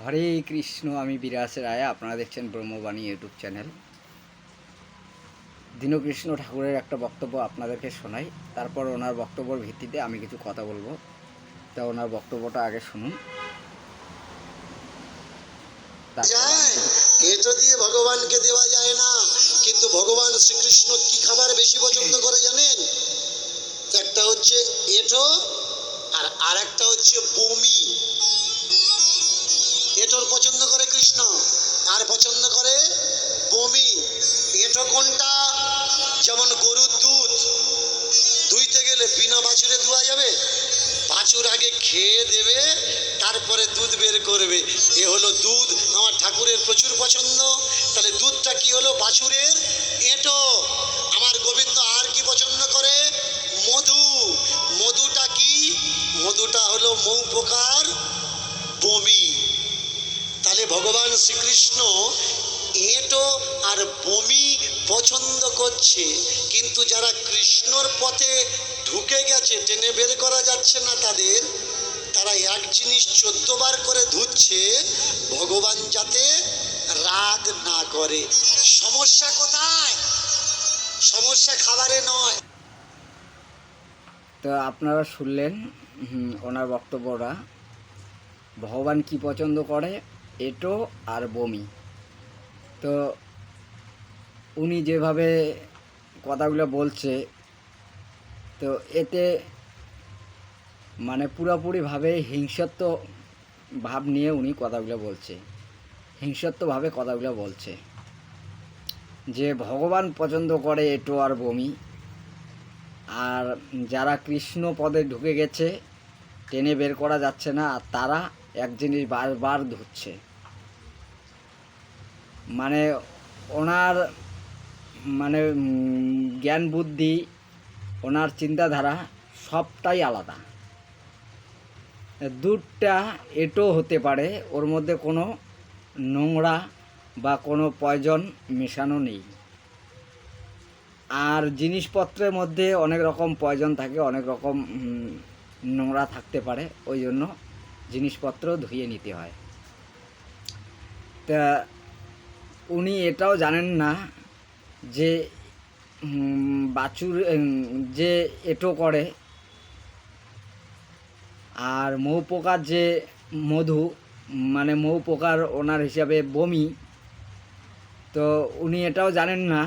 হরে কৃষ্ণ। আমি বিরাজ রায়, আপনারা দেখছেন ব্রহ্মবাণী ইউটিউব চ্যানেল। দীনকৃষ্ণ ঠাকুরের একটা বক্তব্য আপনাদেরকে শোনাই, তারপর ওনার বক্তব্যের ভিত্তিতে আমি কিছু কথা বলবো। তা ওনার বক্তব্যটা আগে শুনুন। এটো দিয়ে ভগবানকে দেওয়া যায় না, কিন্তু ভগবান শ্রীকৃষ্ণ কি খাবার বেশি পছন্দ করে জানেন? একটা হচ্ছে এটো আর একটা হচ্ছে বমি। এটোর পছন্দ করে কৃষ্ণ, আর পছন্দ করে বমি। এটো কোনটা? যেমন গরুর দুধ দুইতে গেলে বিনা বাছুরে দুয়া যাবে? বাছুর আগে খেয়ে দেবে, তারপরে দুধ বের করবে। এ হলো দুধ। আমার ঠাকুরের প্রচুর পছন্দ। তাহলে দুধটা কি হলো? বাছুরের এঁটো। আমার গোবিন্দ আর কি পছন্দ করে? মধু। মধুটা কি? মধুটা হলো মৌ পোকার বমি। তাহলে ভগবান শ্রীকৃষ্ণ এঁটো আর বমি পছন্দ করছে, কিন্তু যারা কৃষ্ণর পথে ঢুকে গেছে, টেনে বের করা যাচ্ছে না তাদের, তারা এক জিনিস 14 বার করে ধুচ্ছে, ভগবান যাতে রাগ না করে। সমস্যা কোথায়? সমস্যা খাবারে নয়। তো আপনারা শুনলেন ওনার বক্তব্যটা। ভগবান কি পছন্দ করে? এটো আর বমি। তো উনি যেভাবে কথাগুলো বলছে, তো এতে মানে পুরোপুরিভাবে হিংসত্ব ভাব নিয়ে উনি কথাগুলো বলছে, হিংসত্বভাবে কথাগুলো বলছে যে ভগবান পছন্দ করে এটো আর বমি, আর যারা কৃষ্ণ পদে ঢুকে গেছে, টেনে বের করা যাচ্ছে না, আর তারা এক জিনিস বারবার ধুচ্ছে। মানে ওনার মানে জ্ঞান বুদ্ধি, ওনার চিন্তাধারা সবটাই আলাদা। দুধটা এটো হতে পারে, ওর মধ্যে কোনো নোংরা বা কোনো পয়জন মেশানো নেই। আর জিনিসপত্রের মধ্যে অনেক রকম পয়জন থাকে, অনেক রকম নোংরা থাকতে পারে, ওই জন্য জিনিসপত্র ধুয়ে নিতে হয়। তা উনি এটাও জানেন না যে বাছুর যে এটো করে আর মৌ পোকার যে মধু, মানে মৌ পোকার ওনার হিসাবে বমি, তো উনি এটাও জানেন না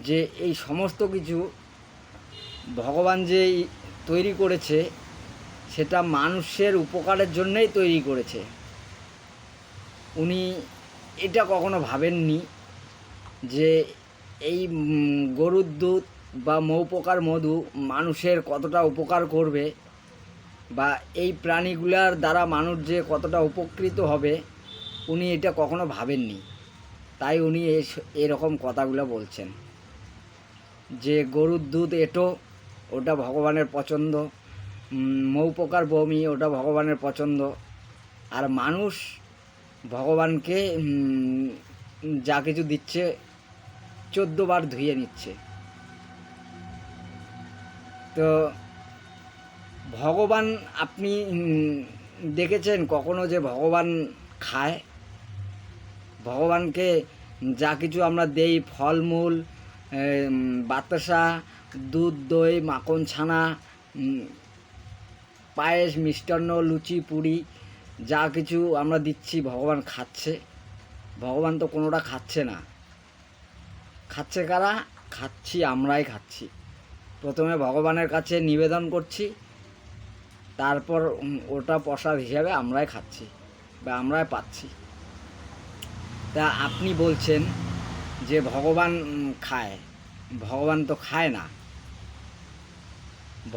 যে এই সমস্ত কিছু ভগবান যে তৈরি করেছে সেটা মানুষের উপকারের জন্যই তৈরি করেছে। উনি এটা কখনো ভাবেননি যে এই গরুর দুধ বা মৌ পোকার মধু মানুষের কতটা উপকার করবে, বা এই প্রাণীগুলার দ্বারা মানুষ যে কতটা উপকৃত হবে, উনি এটা কখনো ভাবেননি। তাই উনি এরকম কথাগুলো বলছেন যে গরুর দুধ এটো, ওটা ভগবানের পছন্দ, মৌ পোকার বমি, ওটা ভগবানের পছন্দ, আর মানুষ ভগবানকে যা কিছু দিচ্ছে 14 বার ধুয়ে নিচ্ছে। তো ভগবান আপনি দেখেছেন কখনো যে ভগবান খায়? ভগবানকে যা কিছু আমরা দেই, ফলমূল, বাতাসা, দুধ, দই, মাখন, ছানা, পায়েস, মিষ্টান্ন, লুচি, পুরি, যা কিছু আমরা দিচ্ছি ভগবান খাচ্ছে? ভগবান তো কোনোটা খাচ্ছে না। খাচ্ছে কারা? খাচ্ছি আমরাই খাচ্ছি। প্রথমে ভগবানের কাছে নিবেদন করছি, তারপর ওটা প্রসাদ হিসাবে আমরাই খাচ্ছি বা আমরাই পাচ্ছি। তা আপনি বলছেন যে ভগবান খায়। ভগবান তো খায় না।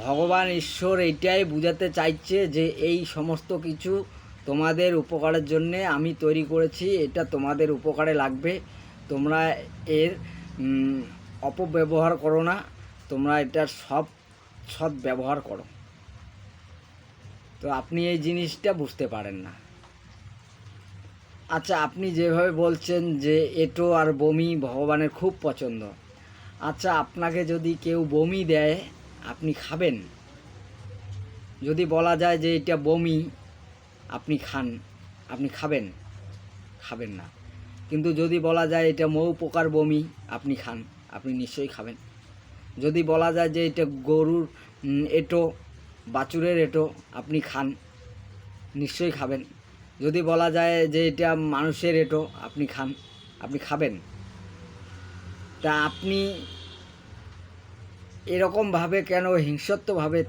ভগবান ঈশ্বর এইটাই বোঝাতে চাইছে যে এই সমস্ত কিছু তোমাদের উপকারের জন্যে আমি তৈরি করেছি, এটা তোমাদের উপকারে লাগবে, তোমরা এর অপব্যবহার করো না, তোমরা এটার সৎ ব্যবহার করো। তো আপনি এই জিনিসটা বুঝতে পারেন না। আচ্ছা, আপনি যেভাবে বলছেন যে এটো আর বমি ভগবানের খুব পছন্দ, আচ্ছা আপনাকে যদি কেউ বমি দেয়, আপনি খাবেন? যদি বলা যায় যে এটা বমি, আপনি খান, আপনি খাবেন? খাবেন না। কিন্তু যদি বলা যায় এটা মৌ পোকার বমি, আপনি খান, আপনি নিশ্চয়ই খাবেন। যদি বলা যায় যে এটা গরুর এঁটো, বাছুরের এঁটো, আপনি খান, নিশ্চয়ই খাবেন। যদি বলা যায় যে এটা মানুষের এঁটো, আপনি খান, আপনি খাবেন। তা আপনি এরকমভাবে কেন হিংস্রত্বভাবে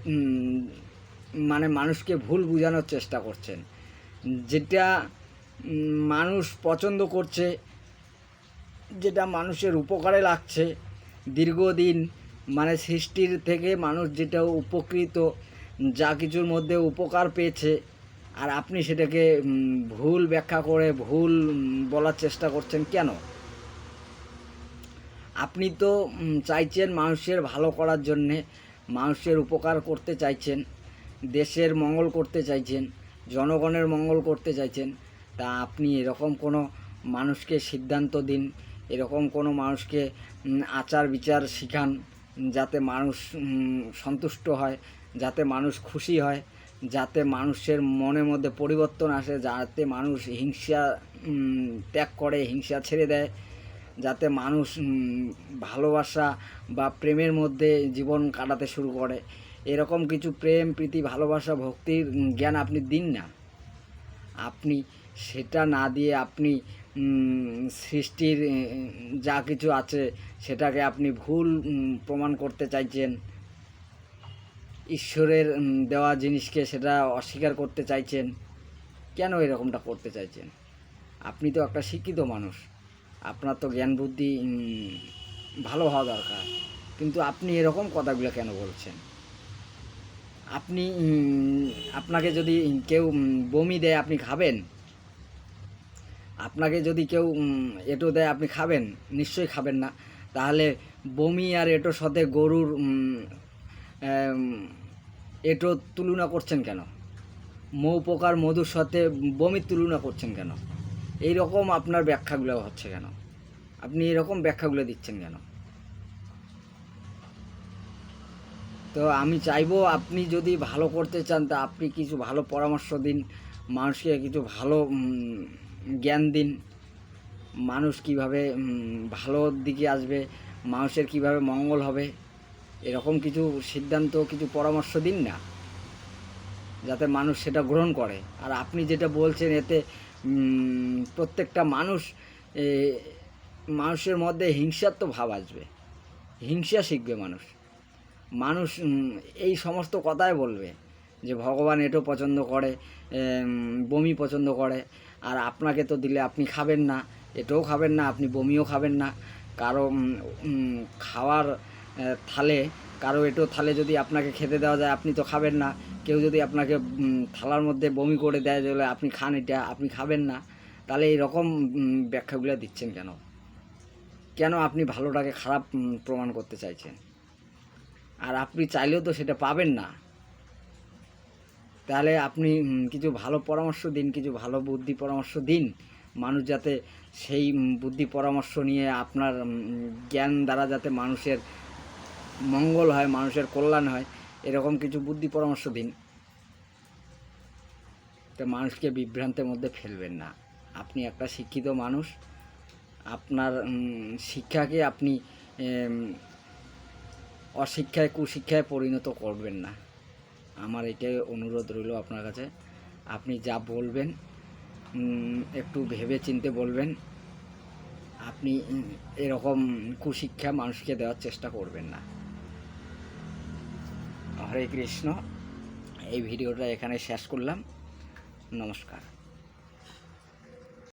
মানে মানুষকে ভুল বোঝানোর চেষ্টা করছেন? যেটা মানুষ পছন্দ করছে, যেটা মানুষের উপকারে লাগছে, দীর্ঘদিন মানে সৃষ্টির থেকে মানুষ যেটা উপকৃত, যা কিছুর মধ্যে উপকার পেয়েছে, আর আপনি সেটাকে ভুল ব্যাখ্যা করে ভুল বলার চেষ্টা করছেন কেন? আপনি তো চাইছেন মানুষের ভালো করার জন্যে, মানুষের উপকার করতে চাইছেন, দেশের মঙ্গল করতে চাইছেন, জনগণের মঙ্গল করতে চাইছেন। তা আপনি এরকম কোনো মানুষকে সিদ্ধান্ত দিন, এরকম কোনো মানুষকে আচার বিচার শিখান, যাতে মানুষ সন্তুষ্ট হয়, যাতে মানুষ খুশি হয়, যাতে মানুষের মনের মধ্যে পরিবর্তন আসে, যাতে মানুষ হিংসা ত্যাগ করে, হিংসা ছেড়ে দেয়, যাতে মানুষ ভালোবাসা বা প্রেমের মধ্যে জীবন কাটাতে শুরু করে। এরকম কিছু প্রেম প্রীতি ভালোবাসা ভক্তির জ্ঞান আপনি দিন না। আপনি সেটা না দিয়ে আপনি সৃষ্টির যা কিছু আছে সেটাকে আপনি ভুল প্রমাণ করতে চাইছেন। ঈশ্বরের দেওয়া জিনিসকে সেটা অস্বীকার করতে চাইছেন। কেন এরকমটা করতে চাইছেন? আপনি তো একটা শিক্ষিত মানুষ, আপনার তো জ্ঞান বুদ্ধি ভালো হওয়া দরকার, কিন্তু আপনি এরকম কথাগুলো কেন বলছেন? আপনি আপনাকে যদি কেউ বমি দেয় আপনি খাবেন? আপনাকে যদি কেউ এঁটো দেয় আপনি খাবেন? নিশ্চয়ই খাবেন না। তাহলে বমি আর এঁটোর সাথে গরুর এঁটো তুলনা করছেন কেন? মৌ পোকার মধুর সাথে বমির তুলনা করছেন কেন? এই রকম আপনার ব্যাখ্যাগুলো হচ্ছে কেন? আপনি এরকম ব্যাখ্যাগুলো দিচ্ছেন কেন? তো আমি চাইবো আপনি যদি ভালো করতে চান তা আপনি কিছু ভালো পরামর্শ দিন, মানুষকে কিছু ভালো জ্ঞান দিন, মানুষ কিভাবে ভালোর দিকে আসবে, মানুষের কিভাবে মঙ্গল হবে, এরকম কিছু সিদ্ধান্ত, কিছু পরামর্শ দিন না, যাতে মানুষ সেটা গ্রহণ করে। আর আপনি যেটা বলছেন এতে প্রত্যেকটা মানুষের মধ্যে হিংসাত্ব ভাব আসবে, হিংসা শিখবে মানুষ। মানুষ এই সমস্ত কথাই বলবে যে ভগবান এটাও পছন্দ করে, বমি পছন্দ করে, আর আপনাকে তো দিলে আপনি খাবেন না, এটাও খাবেন না, আপনি বমিও খাবেন না। কারো খাওয়ার থালে, কারো এটো থালে যদি আপনাকে খেতে দেওয়া যায় আপনি তো খাবেন না। কেউ যদি আপনাকে থালার মধ্যে বমি করে দেয় যে আপনি খান, এটা আপনি খাবেন না, তাহলে এইরকম ব্যাখ্যাগুলো দিচ্ছেন কেন? কেন আপনি ভালোটাকে খারাপ প্রমাণ করতে চাইছেন? আর আপনি চাইলেও তো সেটা পাবেন না। তাহলে আপনি কিছু ভালো পরামর্শ দিন, কিছু ভালো বুদ্ধি পরামর্শ দিন, মানুষ যাতে সেই বুদ্ধি পরামর্শ নিয়ে আপনার জ্ঞান দ্বারা যাতে মানুষের মঙ্গল হয়, মানুষের কল্যাণ হয়, এরকম কিছু বুদ্ধি পরামর্শ দিন। তো মানুষকে বিভ্রান্তের মধ্যে ফেলবেন না। আপনি একটা শিক্ষিত মানুষ, আপনার শিক্ষাকে আপনি অশিক্ষায় কুশিক্ষায় পরিণত করবেন না। আমার এটাই অনুরোধ রইল আপনার কাছে। আপনি যা বলবেন একটু ভেবে চিন্তে বলবেন। আপনি এরকম কুশিক্ষা মানুষকে দেওয়ার চেষ্টা করবেন না। হরে কৃষ্ণ। এই ভিডিওটা এখানে শেষ করলাম। নমস্কার।